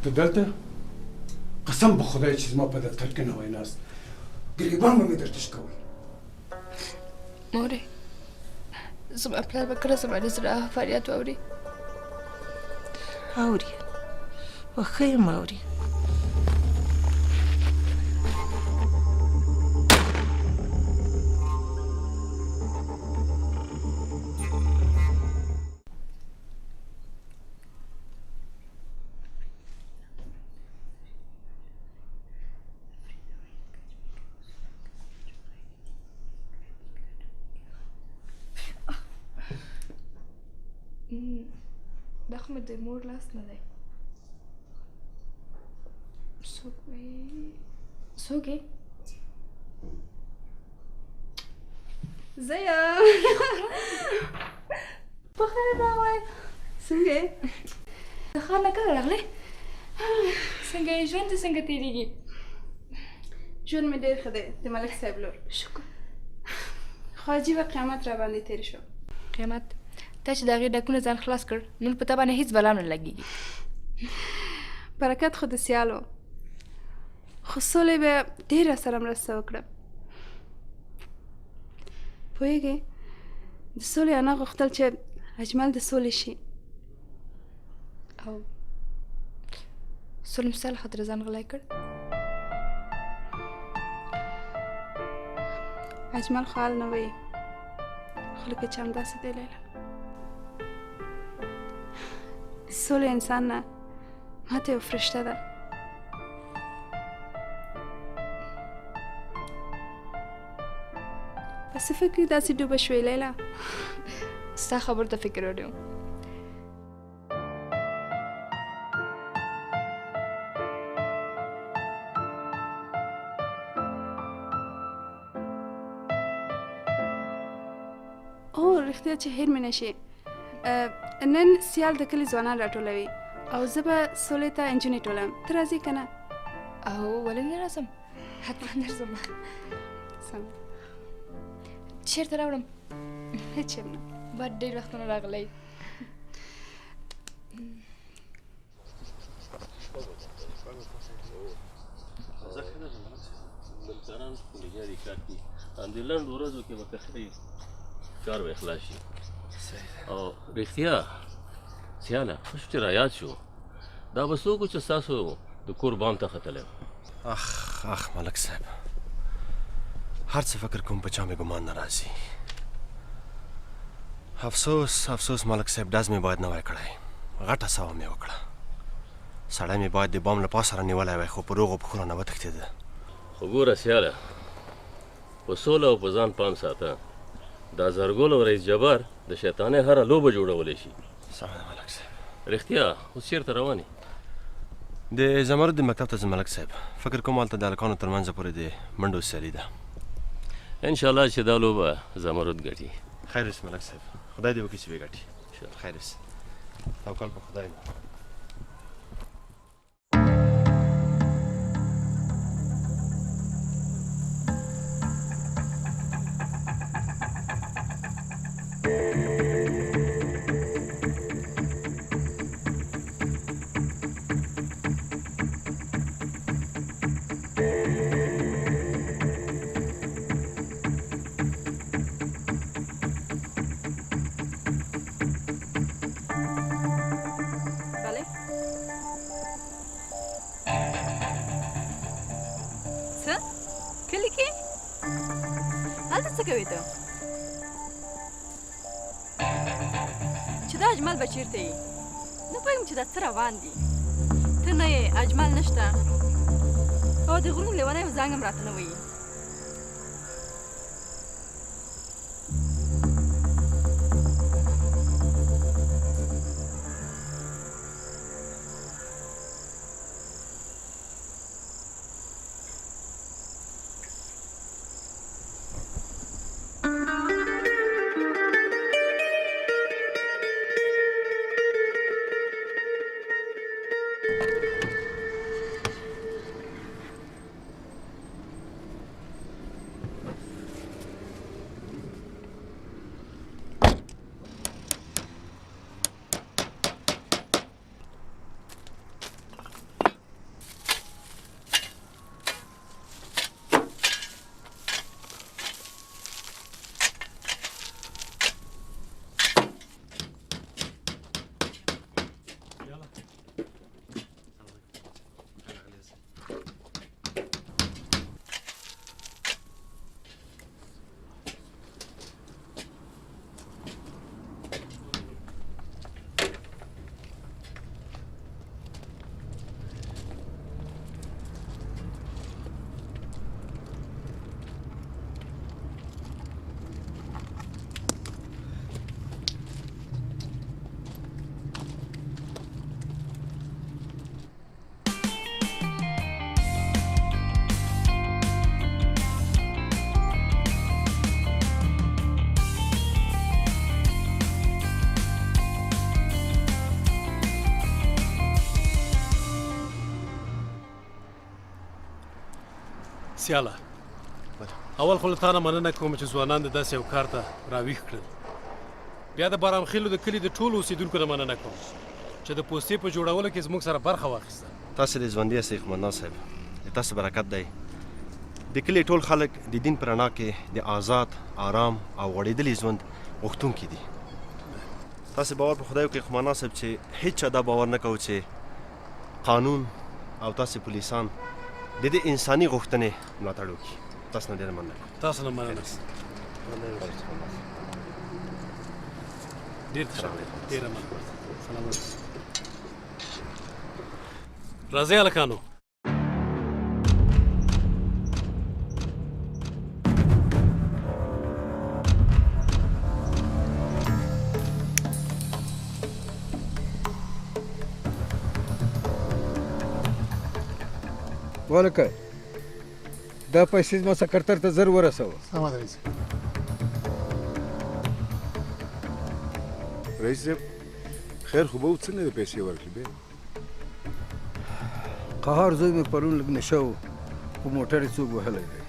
ته دلته قسم به خدای چې زما په دفتر کې نه وای ناست ګریبان به مې درته شکول. مورې زما پلار به کله زما د زړه فریاد واوري؟ اوري و ښه یم اوري. دا خو مې د مور لاس نه دی. څوک یې؟ زه یم. بخیر راغلی. څنګه یې؟ د ښار نه کله راغلی؟ څنګه یې ژوند دې څنګه تېرېږي؟ ژوند مې ډېر ښه دی د ملک صاحب لور. شکر. خو عجیبه قیامت را باندې تېر شو. قیامت؟ تا چې د هغې ډکونه ځان خلاص کړ نن په تا باندې هېڅ بلا نه لګېږي. برکت خو د سیال و خو سولې به ډېر راسره مرسته وکړه. پوهېږې د سولې انا غوښتل چې اجمل د سولې شي او سولې مې ستا له خاطره ځان غلی کړ. اجمل خو حال نه وایي خو لکه چې همداسې دی لیلا. سولې انسان نه ماته یو فرشته ده. په څه فکر داسې ډوبه شوې لیلا؟ ستا خبرو ته فکر وړی وم. او رښتیا چې هېر مې نه شي. نن سیال د کلي ځوانان راټولوي او زه به سولې ته انجونې ټولم. ته راځې که نه؟ او ولې نه راځم؟ حتما درځم. سم. چېرته راوړم؟ هېڅ یم نه. بعد ډېر وختونه راغلی. همدې لنډ ورځو کې به کښې کار به خلاص شي. او رښتیا سیاله ښه شو چې رایاد شو. دا به څوک و چې ستاسو د کور بام ته ختلی. اخ ملک صاحب هر څه فکر کوم په چا مې ګمان نه راځي. افسوس ملک صاحب ډز مې باید نه وای کړی. غټه سوه مې وکړه. سړی مې باید د بام له پاسه رانیولی وای خو په روغو پښو رانه وتښتېده. خو ګوره سیاله په سوله او په ځان پام ساته. دا زرګل او رئیس جبار د شیطانۍ هره لوبه جوړولی شي. سمه ده ملک صاحب. رښتیا اوس چېرته روان یې؟ د زمرد د مکتب ته ځم ملک صاحب. فکر کوم هلته د هلکانو تر منځه پورې د منډو سیالي ده. انشاءالله چې دا لوبه زمرد ګټي. خیر اوس ملک صاحب خدای دې وکړي چې وګټي. خیر اوس توکل په خدای. څه کوې ته؟ چې دا اجمل به چېرته یې؟ نه پوهېږم چې دا څه روان دي. ته نه یې، اجمل نشته او د غرونو لیونیو زنګ هم راته نه وایي. سیاله اول خو له تا نه مننه کوم چې ځوانان د داسې یو کار ته راویښ کړل. بیا د بارام خیلو د کلي د ټولو اوسېدونکو نه مننه کوم چې د پوستې په جوړولو کې زموږ سره برخه واخیسته. تاسو د ژوندي یاستئ قومندان صاحب، د تاسو برکت دی. د کلي ټول خلک د دین په رڼا کې د آزاد، آرام او غوړېدلي ژوند غوښتونکي دي. تاسو باور په خدای وکړئ قومندان صاحب چې هیڅ چا دا باور نه کوي چې قانون او تاسو پولیسان د دې انساني غوښتنې ملاتړ وکړي. تاسو نه ډېره مننه کوم. تاسو نه مننه. ډېر ډېره مننه. سلام علیکم. راځئ هلکانو. ولکه دا پیسې زما سکرتر ته زر ورسوه. سمه ده رئیس. رئیس صاحب خیر خو به و څنګه د پیسې ورکړي بیا؟ قهار زوی مې پرون لږ نشه و په موټر یې څوک وهلی دی.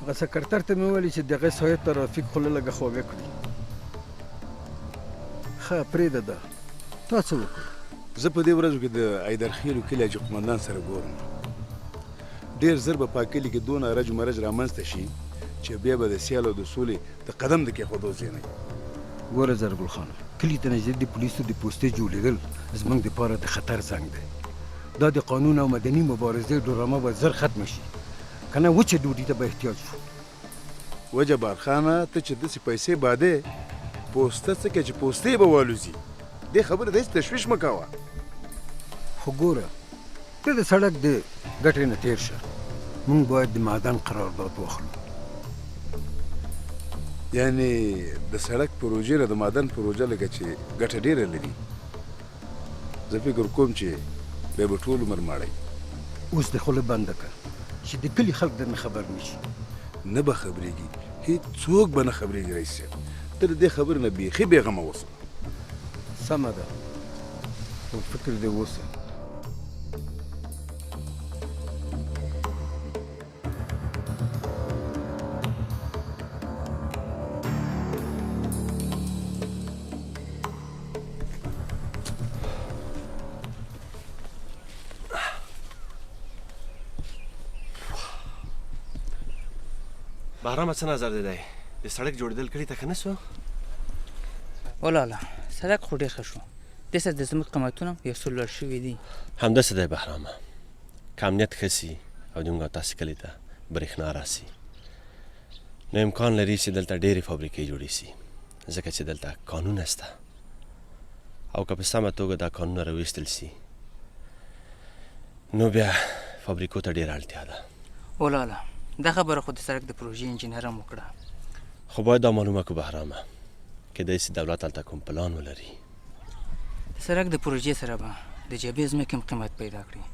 هغه سکرتر ته مې وویلې چې دغه سایت ترافیک خوله لږه خوږه کړي. ښه پرېږده ده تا څه وکړو؟ زه په دې ورځو کې د ایدرخیلو کلي حاجي قومندان سره ګورم. ډېر ژر به په کلي کې دونه رج مرج رامنځته شي چې بیا به د سیال او د سولې د قدم د کېښودو ځای نه وي. ګوره زرګل خانه، کلي ته نږدې د پولیسو د پوستې جوړېدل زموږ دپاره د خطر زنګ دی. دا د قانون او مدني مبارزې ډرامه به زر ختمه شي، که نه وچه ډوډۍ ته به احتیاج شو. وجبار خانه ته چې داسې پیسې بادې پوسته څه کوي چې پوستې به والوځي. دې خبرې داسې تشویش مه کوه. خو ګوره ته د سړک د ګټې نه تېر شه، موږ باید د معدن قرارداد واخلو. یعنې د سړک پروژې نه د معدن پروژه لکه چې ګټه ډېره لري. زه فکر کوم چې بیا به ټول عمر ماړی. اوس د خوله بنده کړه چې د کلي خلک درنه خبر نه شي. نه به خبرېږي، هېڅوک به نه خبرېږي رئیس صاحب. ته د دې خبرې نه بیخي بېغمه اوسه. سمه ده، خو فکر دې اوسه. بهرامه څه نظر دی؟ د سړک جوړېدل کلي ته ښه نه سو؟ ولاله سړک خو ډېر ښه شو. دې سره د زموږ قیمتونه یو څه لوړ شوي دي. همداسې دی بهرامه، که امنیت ښه سي او زموږ او تاسې کلي ته برېښنا راسي نو امکان لري چې دلته ډېرې فابریکې جوړې سي، ځکه چې دلته قانون شته. او که په سمه توګه دا قانونه راویستل سي نو بیا فابریکو ته ډېره اړتیا ده. ولاله دا خبره خو د سړک د پروژې انجینر هم وکړه. خو باید دا معلومه کړو بهرامه، کیدای سي دولت هلته کوم پلان ولري. د سړک د پروژې سره به د جبې ځمکې هم قیمت پیدا کړي.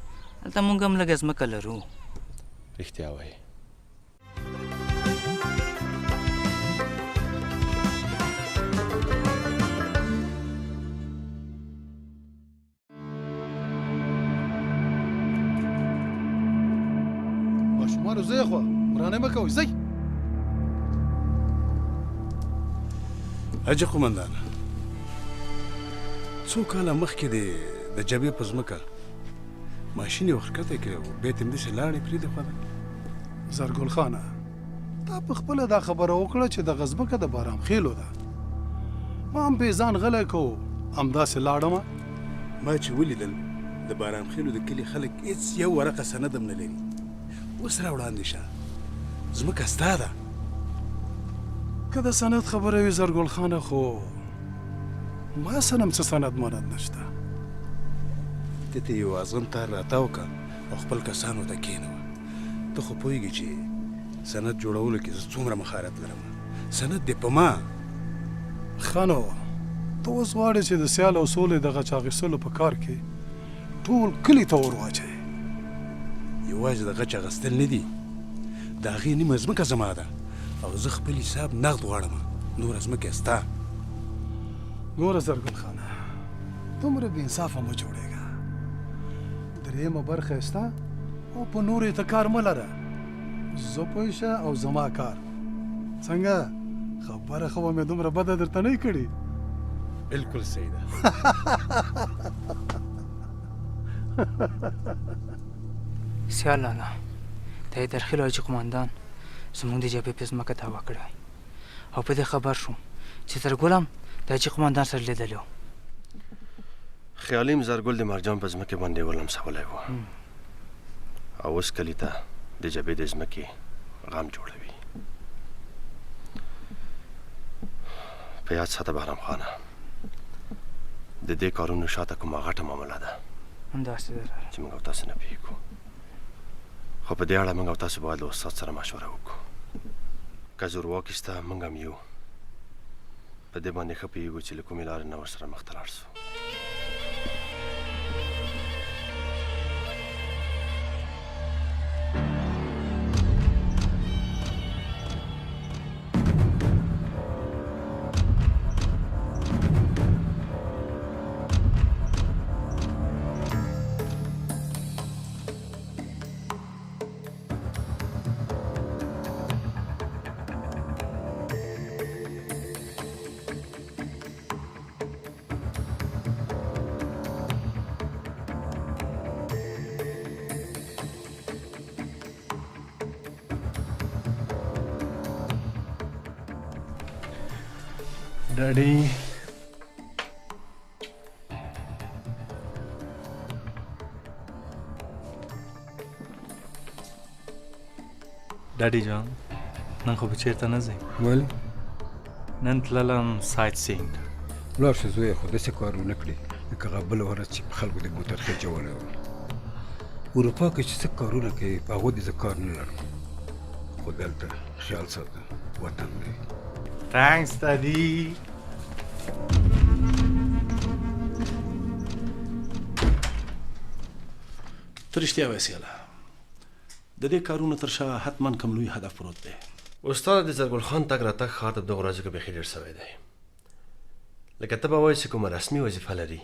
هلته موږ هم لږه ځمکه لرو. رښتیا وایي. ماشومانو ځئ خوا ورانه مه کوئ، ځئ. حاجي قومندان، څو کاله مخکې د جبې په ځمکه ماشین یې ورښکته کړی و، بیا یې همداسې لاړې پرېږدې خوا ده. زرګل خانه، تا په خپله دا خبره وکړه چې دغه ځمکه د بارام خیلو ده. ما هم پې ځان غلی کوو، همداسې لاړمه. ما چې ولیدل د بارام خیلو د کلي خلک هېڅ یو ورقه سند هم نه لري. اوس را وړاندې شه، ځمکه ستا ده. که د سند خبره وي زرګل خانه، خو ما سره هم څه سند مند نشته. ته ته یو ازغن تار راتاو که او خپل کسانو ته کښېنوه. ته خو پوهېږې چې سند جوړولو کې زه څومره مهارت لرم. سند دې په ما. ښه نو ته اوس غواړې چې د سیال او سولې دغه چاغېستلو په کار کې ټول کلي ته ور واچوې. یوازې د غچ اخیستل نه دي، د هغې نیمه ځمکه زما ده او زه خپل حساب نغد غواړم، نوره ځمکه ستا. ګوره زرګل خانه، دومره بې انصافه مه جوړېږه. درېیمه برخه یې ستا او په نورې ته کار مه لره زه پوه شه او زما کار څنګه خبره خو به مې دومره بده درته نه کړې بالکل صحیح ده سیال لالا د حیدرخیل حاجي قمندان زموږ د جبهې په ځمکه دعوه کړې او په دې خبر شوم چې زرګل هم د حاجي قمندان سره لیدلی و خیالیم زرګل د مرجان په ځمکې باندې ولمسولی و او اوس کلي ته د جبهې د ځمکې غم جوړوي په یاد ساته بهرام خانه د دې کارونو شاته کومه غټه معامله ده همداسې ده چې موږ او تاسو نه پوهېږو خو په دې اړه موږ او تاسو باید له استاد سره مشوره وکړو که زورواکي شته موږ هم یو په دې باندې ښه پوهېږو چې له کومې لارې نه ورسره مخ ته لاړ سو ډاډي ډاډي جان نن خو به چېرته نه ځئ ولې نن تللم سایت سینګ ولاړ شه زویه خو داسې کار ونه کړي لکه هغه بله ورځ چې په خلکو د بوتل خېجولی و اروپا کې چې څه کارونه کوي په هغو دې زه کار نه لرم خو دلته خیال ساته وطن دی تھینکس دادی ته رښتیا وایې سیاله د دې کارونو تر شا حتما کوم لوی هدف پروت دی استاد د زرګل خان تګ راتګ ښار ته دغو ورځو کې بیخي ډېر سوی دی لکه ته به وایې چې کومه رسمي وظیفه لري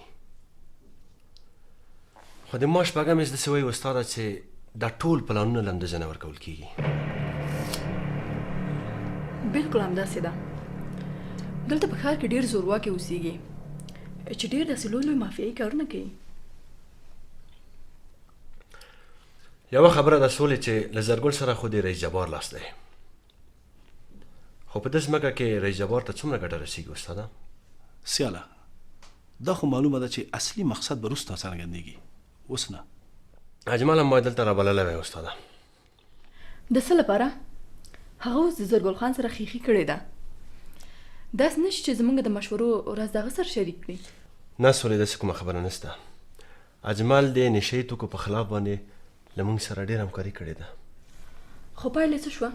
خو د ما شپږم یې داسې وایي استاده چې دا ټول پلانونه له همدې ځای نه ورکول کېږي بالکل همداسې ده دلته په ښار کې ډېر زورواکي اوسېږي چې ډېر داسې لوی لوی مافیایي کارونه کوي یوه خبره ده سولې چې له زرګل سره خو د رئیس جبار لاس دی خو په دې ځمکه کې رئیس جبار ته څومره ګټه رسېږي استاده سیاله دا خو معلومه ده چې اصلي مقصد به وروسته څرګندېږي اوس نه اجمل هم باید دلته رابللی وی استاده د څه لپاره هغه اوس د زرګل خان سره خیخي کړې ده داسې نشي چې زموږ د مشورو راز د هغه سره شریک کړي نه سولې داسې کومه خبره نشته اجمل د نشهیي توکو په خلاف باندې له موږ سره ډېر همکاري کړې ده خو پایله څه شوه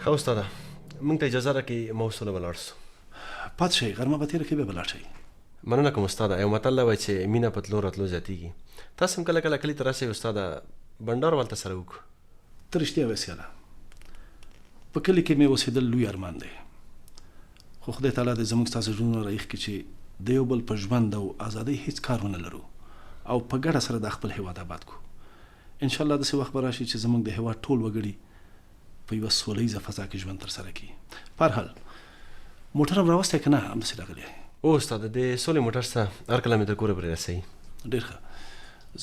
ښه استاده موږ ته اجازه راکړئ ما اوس وله ولاړ سو پاتې شئ غرمه به تېره کې بیا به لاړ شئ مننه کوم استاده یو متل وایي چې مینه په تلو راتلو زیاتېږي تاسو هم کله کله کلي ته راسئ استاده بنډار ولته سره وکړو ته رښتیا وایې سیاله په کلي کې مې اوسېدل لوی ارمان دی خو خدای تعالی دې زموږ ستاسو ژوندونه راایښ کړي چې د یو بل په ژوند او ازادۍ هیڅ کار ونه لرو او په ګډه سره د خپل هیواد آباد کړو انشاءالله داسې وخت به راشي چې زموږ د هیواد ټول وګړي په یوه سوله ییزه فضا کې ژوند ترسره کړي په هر حال موټر هم راوستی که نه همداسې راغلی او استاده د سولې موټر سته هر کله مې تر کوره پرې رسوي ډېر ښه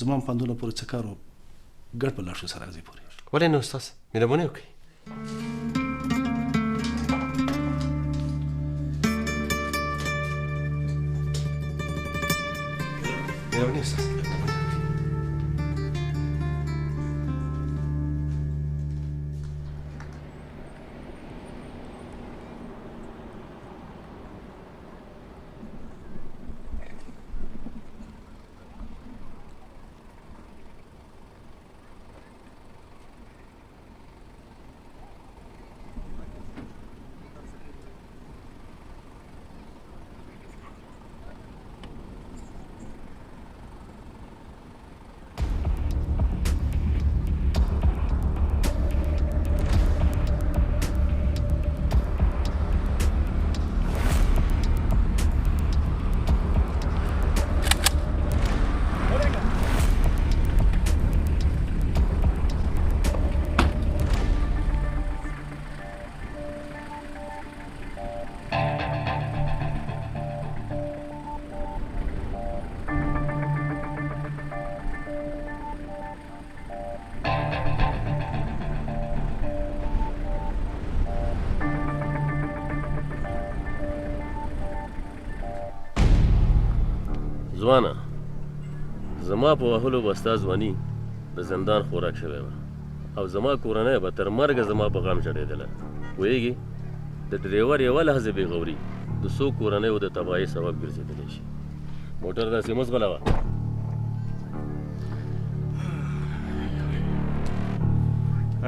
زما هم پندونه پورې څه کار و ګډ به لاړ شو سره اغزي پورې ولې نه استاد مهرباني وکړئ مهرباني استاد ځوانه زما په وهلو به ستا ځواني د زندان خوراک شوی وه او زما کورنۍ به تر مرګه زما په غم ژړېدله پوهېږي د ډریور یوه لحظه بېغوري د څو کورنیو د تباهۍ سبب ګرځېدلی شي موټر داسې مه ځغلوه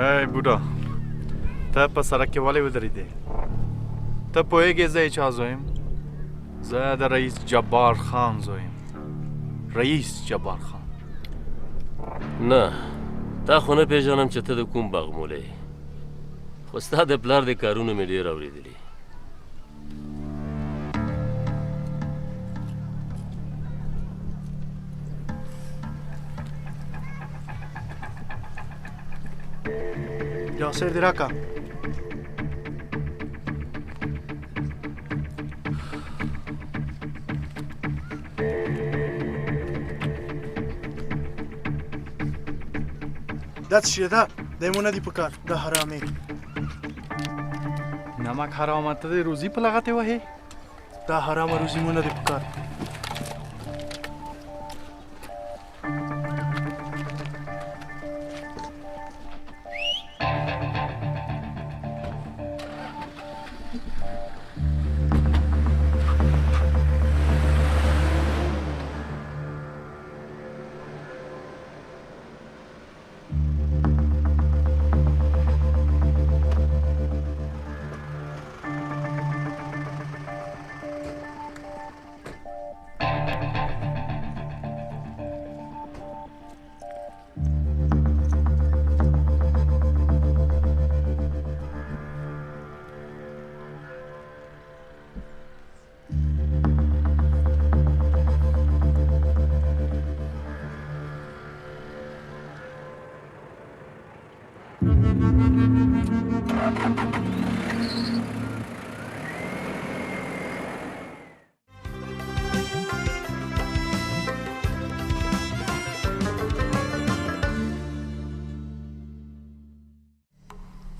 ای بوډا ته په سړک کې ولې ودرېدې ته پوهېږې زه یې چا زوی یم زه د رئیس جبار خان زوی یم رئیس جبار خان نه تا خو نه پېژنم چې ته د کوم باغمولی یې خو ستا د پلار د کارونو مې ډېر اورېدلي یاسر دې راکړه دا څه شی ده دی مو نه دي په کار دا حرامې نمک حرامه ته د روزي په لغتې وهې دا حرامه روزي مو نه دي په کار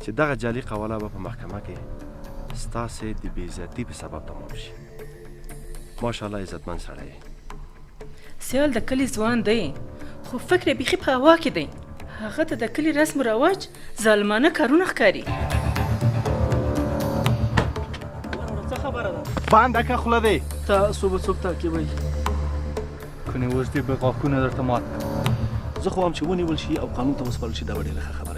چې دغه جعلي قواله به په محکمه کې ستاسې د بې عزتي په سبب تمام شي ماشاءالله عزتمند سړی یې سیال د کلي ځوان دی خو فکر یې بیخي په هوا کې دی هغه ته د کلي رسم و رواج ظالمانه کارونه ښکاري څه خبره ده بنده که خوله دی تاسو به څوک تعقیبوئ کنې اوس دې به غاښونه درته مات کړم زه خو هم چې ونیول شي او قانون ته وسپارل شي دا به ډېره ښه خبره